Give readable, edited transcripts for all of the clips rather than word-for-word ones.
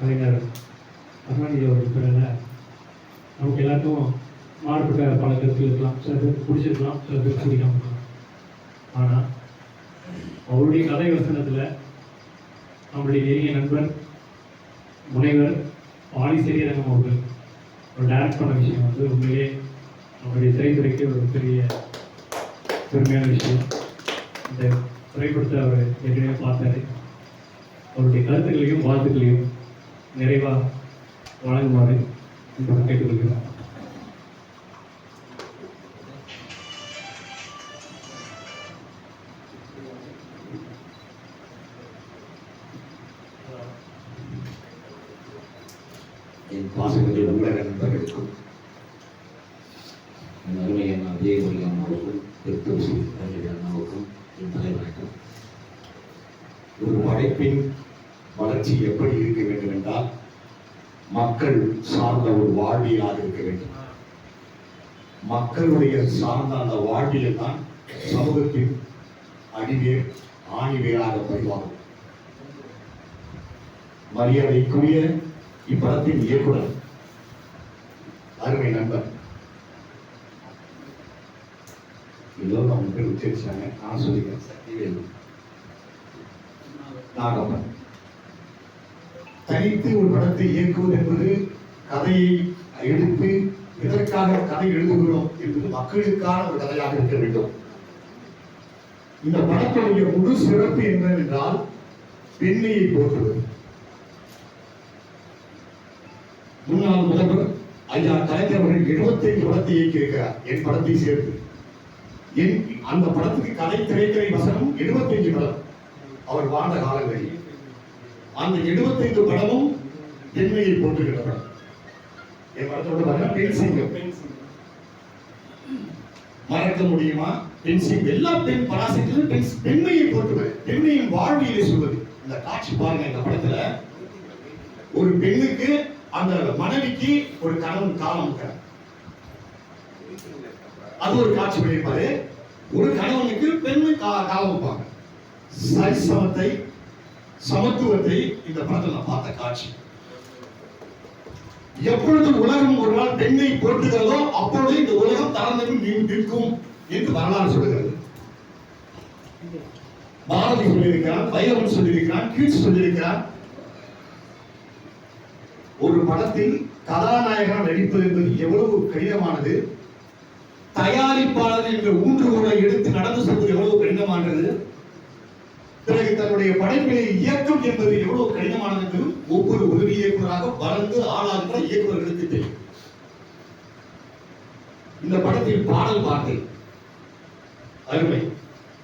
கலைஞர் கருணாநிதி அவர்கள் பிறகு நமக்கு எல்லாருக்கும் மாறுபட்ட பல கருத்துக்கள் இருக்கலாம். சில பேருக்கு பிடிச்சிருக்கலாம், சில பேருக்கு பிடிக்காம இருக்கலாம். ஆனால் அவருடைய கதை வசனத்தில் நம்மளுடைய நெருங்கிய நண்பர் முனைவர் வாலி ஸ்ரீரங்கம் அவர்கள் ஒரு டைரக்ட் பண்ண விஷயம் வந்து உண்மையிலே நம்மளுடைய திரைத்துறைக்கு ஒரு பெரிய பெருமையான விஷயம். இந்த திரைப்படத்தை அவர் ஏற்கனவே பார்த்தாரு. அவருடைய கருத்துக்களையும் வாழ்த்துக்களையும் நிறைவாக வழங்குமாறு என்பதை கேட்டுக்கொள்கிறோம். என் பாசங்களை ஊடக நண்பர்களுக்கும் என் அருமையான விஜயகுடி அண்ணாவுக்கும் திருத்தூசி அண்ணாவுக்கும் என் தலைவணக்கம். ஒரு படைப்பின் வளர்ச்சி எப்படி இருக்க வேண்டும் என்றால் மக்கள் சார்ந்த ஒரு வாழ்வியலாக இருக்க வேண்டும். மக்களுடைய சார்ந்த அந்த வாழ்வியல் தான் சமூகத்தின் அடிவேர் ஆணிவேராக பதிவாகும். மரியாதைக்குரிய இப்படத்தின் இயக்குனர் அருமை நண்பர் எல்லோரும் அவங்க பேர் உச்சரிச்சாங்க. நான் சொல்லிக்கிறேன். சக்திவேலு நாகப்பன். தனித்து ஒரு படத்தை இயக்குவது என்பது கதையை எடுத்து எதற்காக கதை எழுதுகிறோம் என்பது மக்களுக்கான ஒரு கதையாக இருக்க வேண்டும். இந்த படத்துடைய முழு சிறப்பு என்னவென்றால் பெண்மையை போற்றுவது. முன்னாள் முதல்வர் ஐயா கலைஞர் அவர்கள் 75 படத்தை இயக்கியிருக்கிறார், என் படத்தை சேர்த்து. அந்த படத்துக்கு கதை, திரைக்கதை, வசனம் 75 படம் அவர் வாழ்ந்த காலங்களில். அந்த 75 படமும் பெண்மையை போற்றுகிற படம். என் படத்தோட பாருங்க, பெண் சிங்கம். மறக்க முடியுமா? பெண் சிங்கம். எல்லா பெண் பராசக்தியிலும் பெண்மையை போற்றுவது, பெண்மையின் வாழ்வியலை சொல்வது. இந்த காட்சி பாருங்க. இந்த படத்துல ஒரு பெண்ணுக்கு, அந்த மனைவிக்கு ஒரு கணவன் காலம், அது ஒரு காட்சி பண்ணியிருப்பாரு. ஒரு கணவனுக்கு பெண்ணு காலம் வைப்பாங்க. சரிசமத்தை, சமத்துவத்தை இந்த படத்தில் நான் பார்த்த காட்சி. எப்பொழுது உலகம் ஒரு நாள் பெண்ணை போற்றுகிறதோ அப்பொழுது இந்த உலகம் தரந்தமிழ் நிற்கும் என்று வரலாறு சொல்லுகிறது. பாரதி சொல்லியிருக்கிறான், பைரவன் சொல்லியிருக்கிறான், கீட்ஸ் சொல்லியிருக்கிறான். ஒரு படத்தில் கதாநாயகன் நடிப்பது என்பது எவ்வளவு கடினமானது, தயாரிப்பாளர் என்ற ஊன்றுகோலை எடுத்து நடந்து செல்வது எவ்வளவு கடினமானது, பிறகு தன்னுடைய படைப்பினை இயக்கம் என்பது எவ்வளவு கடினமானது என்று ஒவ்வொரு உதவி இயக்குநராக வளர்ந்து ஆளாகிற இயக்குநர்களுக்கு தெரியும். இந்த படத்தில் பாடல் பாட்டு அருமை,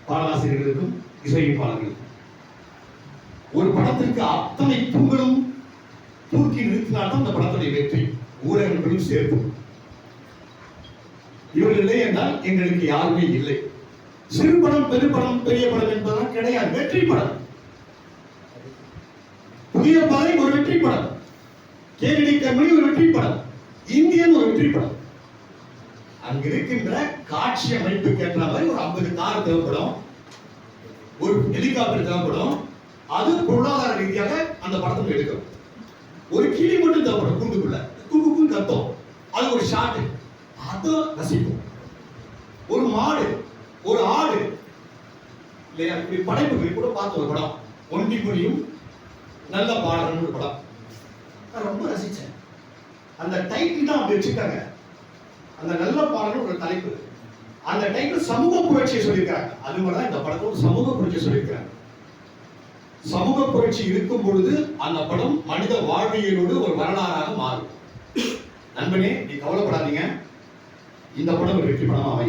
பாடலாசிரியர்களுக்கும் இசையமைப்பாளர்களுக்கும். ஒரு படத்திற்கு அத்தனை தூண்களும் தூக்கி நிறுத்தினால்தான் அந்த படத்துடைய வெற்றி. ஊடகங்களும் சேர்த்து. இவர்கள் இல்லை என்றால் எங்களுக்கு யாருமே இல்லை. சிறு படம், பெருப்படம், பெரிய படம் என்பதெல்லாம் கிடையாது. வெற்றி படம். புதிய பாதை ஒரு வெற்றி படம், கேடி கம்பெனி ஒரு வெற்றி படம், இந்தியன் ஒரு வெற்றி படம். அங்க இருக்கின்ற காட்சி அமைப்புக்கு ஏற்ற மாதிரி ஒரு 50 கார் தேவைப்படும், ஒரு ஹெலிகாப்டர் தேவைப்படும். அது பொருளாதார ரீதியாக அந்த படத்தை எடுக்கும். ஒரு கிளி மட்டும் தேவைப்படும் கூண்டுக்குள்ள, குக்கு கத்தோம், அது ஒரு ஷாட், அதை ரசிப்போம். ஒரு மாடு, ஒரு ஆடு இல்லையா, இப்படி படைப்புகள் கூட பார்த்த ஒரு படம் ஒண்டி புரியும் நல்ல பாடல்கள் ஒரு படம். நான் ரொம்ப ரசிச்சேன். அந்த டைட்டில் தான் அப்படி வச்சுட்டாங்க. அந்த நல்ல பாடல்கள் ஒரு தலைப்பு. அந்த டைட்டில் சமூக புரட்சியை சொல்லியிருக்காங்க. அது மாதிரிதான் இந்த படத்தோட சமூக புரட்சியை சொல்லியிருக்காங்க. சமூக புரட்சி இருக்கும் பொழுது அந்த படம் மனித வாழ்வியலோடு ஒரு வரலாறாக மாறும். நண்பனே, நீ கவலைப்படாதீங்க, இந்த படம் ஒரு வெற்றி படமா அமை.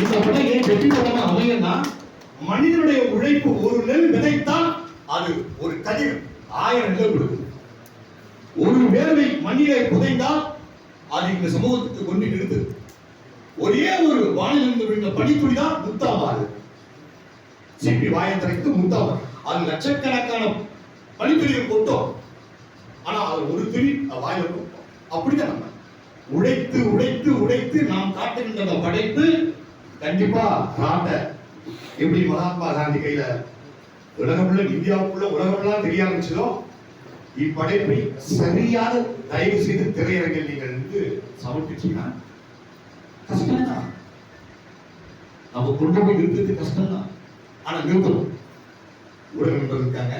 இந்த படம் ஏன் வெற்றி படமா அமையன்னா, மனிதனுடைய உழைப்பு, ஒரு நெல் விதைத்தால் அது ஒரு கதிர் 1000 நெல் கொடுக்கும். ஒரு வேர்வை மண்ணிலே புதைந்தால் அது இந்த சமூகத்துக்கு கொண்டு நிறுத்து. ஒரே ஒரு வானிலிருந்து விழுந்த பனித்துளிதான் முத்தாமாறு. சிப்பி வாயத்திற்கு முத்தாமாறு. அது லட்சக்கணக்கான பனித்துளிகள் கொட்டோம். ஆனா அது ஒரு துளி வாயில கொட்டும். அப்படிதான் நம்ம உழைத்து உழைத்து உழைத்து நாம் காட்டுகின்ற படைப்பு கண்டிப்பா நாட்டை எப்படி மகாத்மா காந்தி கையில உலகமுள்ள இந்தியாவுக்குள்ள உலகமெல்லாம் தெரிய ஆரம்பிச்சதோ இப்படைப்பை சரியாக தயவு செய்து திரையரங்கில் நீங்கள் இருந்து சமர்ப்பிச்சீங்கன்னா கஷ்டம்தான். நம்ம கொண்டு போய் நிறுத்துறது கஷ்டம்தான். ஆனா நிறுத்தணும். ஊடக நண்பர்கள் இருக்காங்க,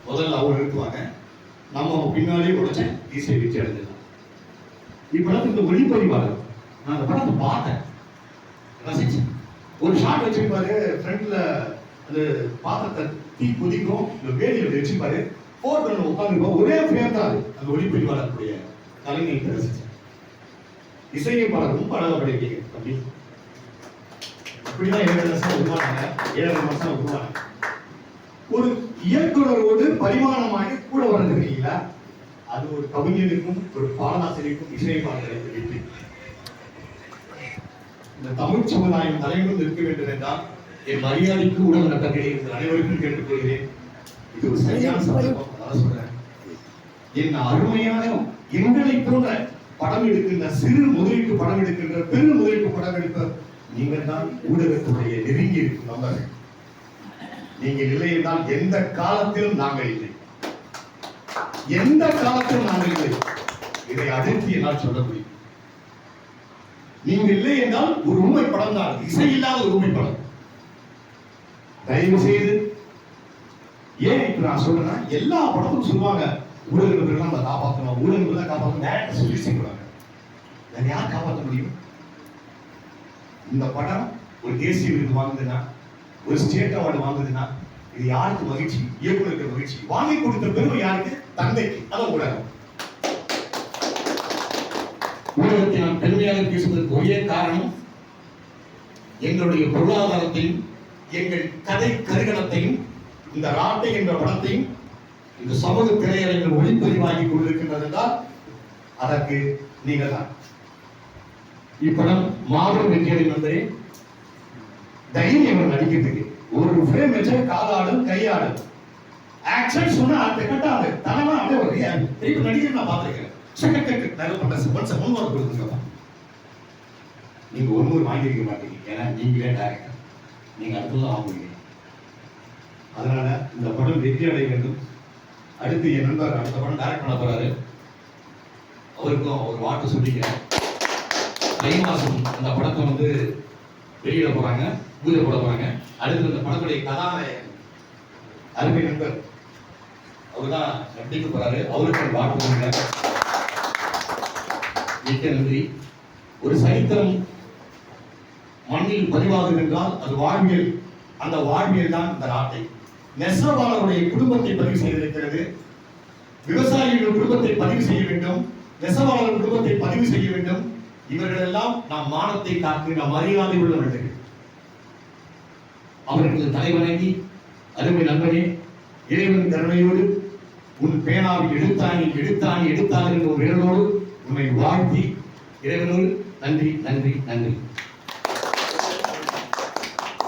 முதல்ல அவங்க நிறுத்துவாங்க, நம்ம பின்னாலே உடச்ச ஈஸியை வச்சு அடைஞ்சிடலாம். இப்படத்துக்கு இந்த ஒளிப்பதிவாளர் நான் அந்த படத்தை பார்த்தேன், ரசிச்சேன். ஒரு ஷாட் வச்சிருப்பாரு, ஃப்ரண்ட்ல அந்த பாத்திரத்தை தீ கொதிக்கும், இந்த வேலியை வச்சிருப்பாரு, போர் பண்ண உட்காந்துருப்போம். ஒரே ஃப்ரேம் தான் அது. அந்த ஒளிப்பதிவாளருடைய கலைஞரை ரசிச்சேன். இசையமைப்பாளர் ரொம்ப அழகா பண்ணிருக்கீங்க தம்பி. இப்படிதான் 7 வருஷம் உருவானாங்க, 7 வருஷம் உருவானாங்க. ஒரு இயக்குனரோடு பரிமாணமாக கூட வளர்ந்துருக்கீங்களா? அது ஒரு கவிஞனுக்கும் ஒரு பாடலாசிரியருக்கும் இசையமைப்பாளர்களுக்கு வெற்றி. இந்த தமிழ் சமுதாயம் தலைமுறை இருக்க வேண்டும் என்றால் என் மரியாதைக்கு ஊடக நட்டங்களை அனைவருக்கும் கேட்டுக்கொள்கிறேன். இது ஒரு சரியான சந்தர்ப்பம். அதான் சொல்றேன், என் அருமையான எங்களை போன்ற படம் எடுக்கின்ற சிறு முதலீட்டு படம் எடுக்கின்ற பெரு முதலீட்டு படம் எடுக்க நீங்கள் தான் ஊடகத்துடைய நெருங்கி இருக்கும் நம்பர்கள். நீங்கள் இல்லை என்றால் எந்த காலத்திலும் நாங்கள் இல்லை, எந்த காலத்திலும் நாங்கள் இல்லை. இதை அதிர்ச்சி என்னால் சொல்ல முடியும். நீங்கள் இல்லை என்றால் ஒரு உண்மை படம் தான், இசை இல்லாத ஒரு உண்மை படம். தயவு செய்து, ஏன் இப்ப நான் சொல்றேன்னா, எல்லா படத்தும் சொல்லுவாங்க ஊடகங்கள் நம்ம காப்பாற்றணும், ஊடகங்கள் தான் காப்பாற்றணும், டேரக்டர் சொல்லி செய்வாங்க. நான் யார் காப்பாற்ற முடியும்? இந்த படம் ஒரு தேசிய விருது வாங்குதுன்னா, ஒரு ஸ்டேட் அவார்டு வாங்குதுன்னா, இது யாருக்கு மகிழ்ச்சி? இயக்குநருக்கு மகிழ்ச்சி. வாங்கி கொடுத்த பெருமை யாருக்கு? தந்தைக்கு. அதான் ஊடகம். ஊடகத்தை நான் பெருமையாக பேசுவதற்கு ஒரே காரணம், எங்களுடைய பொருளாதாரத்தையும் எங்கள் கதை கருகணத்தையும் இந்த ராட்டை என்ற படத்தையும் இந்த சமூக திரையரங்கில் ஒளிப்பதிவாகி கொண்டிருக்கின்றது என்றால் அதற்கு நீங்கள் தான். இப்படம் மாபெரும் வெற்றியடை நண்பரே. தைரியம் நடிக்கிறதுக்கு ஒரு ஃப்ரேம் வச்சா காலாடும் கையாடும், ஆக்ஷன் சொன்னா அந்த கட்டாது தலைமா அப்படியே ஒரு திருப்பி நடிக்கிற நான் பார்த்திருக்கேன். நீங்க ஒண்ணு வாங்கிருக்க மாட்டீங்க, ஏன்னா நீங்களே டைரக்டர், நீங்க அடுத்ததான் வாங்குவீங்க. அதனால இந்த படம் வெற்றி அடைய வேண்டும். அடுத்து என் நண்பர் அடுத்த படம் டைரக்ட் பண்ண போறாரு, அவருக்கும் ஒரு வார்த்தை சொல்லிக்கிறேன். தை மாசம் அந்த படத்தை வந்து வெளியிட போறாங்க, பூஜை போட போறாங்க. அடுத்து அந்த படத்துடைய கதாநாயகன் அருமை நண்பர் அவர்தான் நடிக்க போறாரு, அவருக்கு ஒரு வார்த்தை சொல்லுங்க. மிக்க நன்றி. ஒரு சரித்திரம் மண்ணில் பதிவாகும் என்றால் அது வாழ்வியல், அந்த வாழ்வியல் தான் இந்த நாட்டை. நெசவாளருடைய குடும்பத்தை பதிவு செய்திருக்கிறது. விவசாயிகள் குடும்பத்தை பதிவு செய்ய வேண்டும், நெசவாளர் குடும்பத்தை பதிவு செய்ய வேண்டும். இவர்கள் எல்லாம் நாம் மானத்தை காத்து நாம் மரியாதை உள்ளவர்கள். அவர்களுக்கு தலைவணங்கி, அருமை நண்பனே, இறைவன் கருணையோடு உன் பேனாவில் எடுத்தானி எடுத்தானி எடுத்தார்கள் என்ற ஒரு வேரோடு உன்னை வாழ்த்தி இறைவனோடு நன்றி நன்றி நன்றி.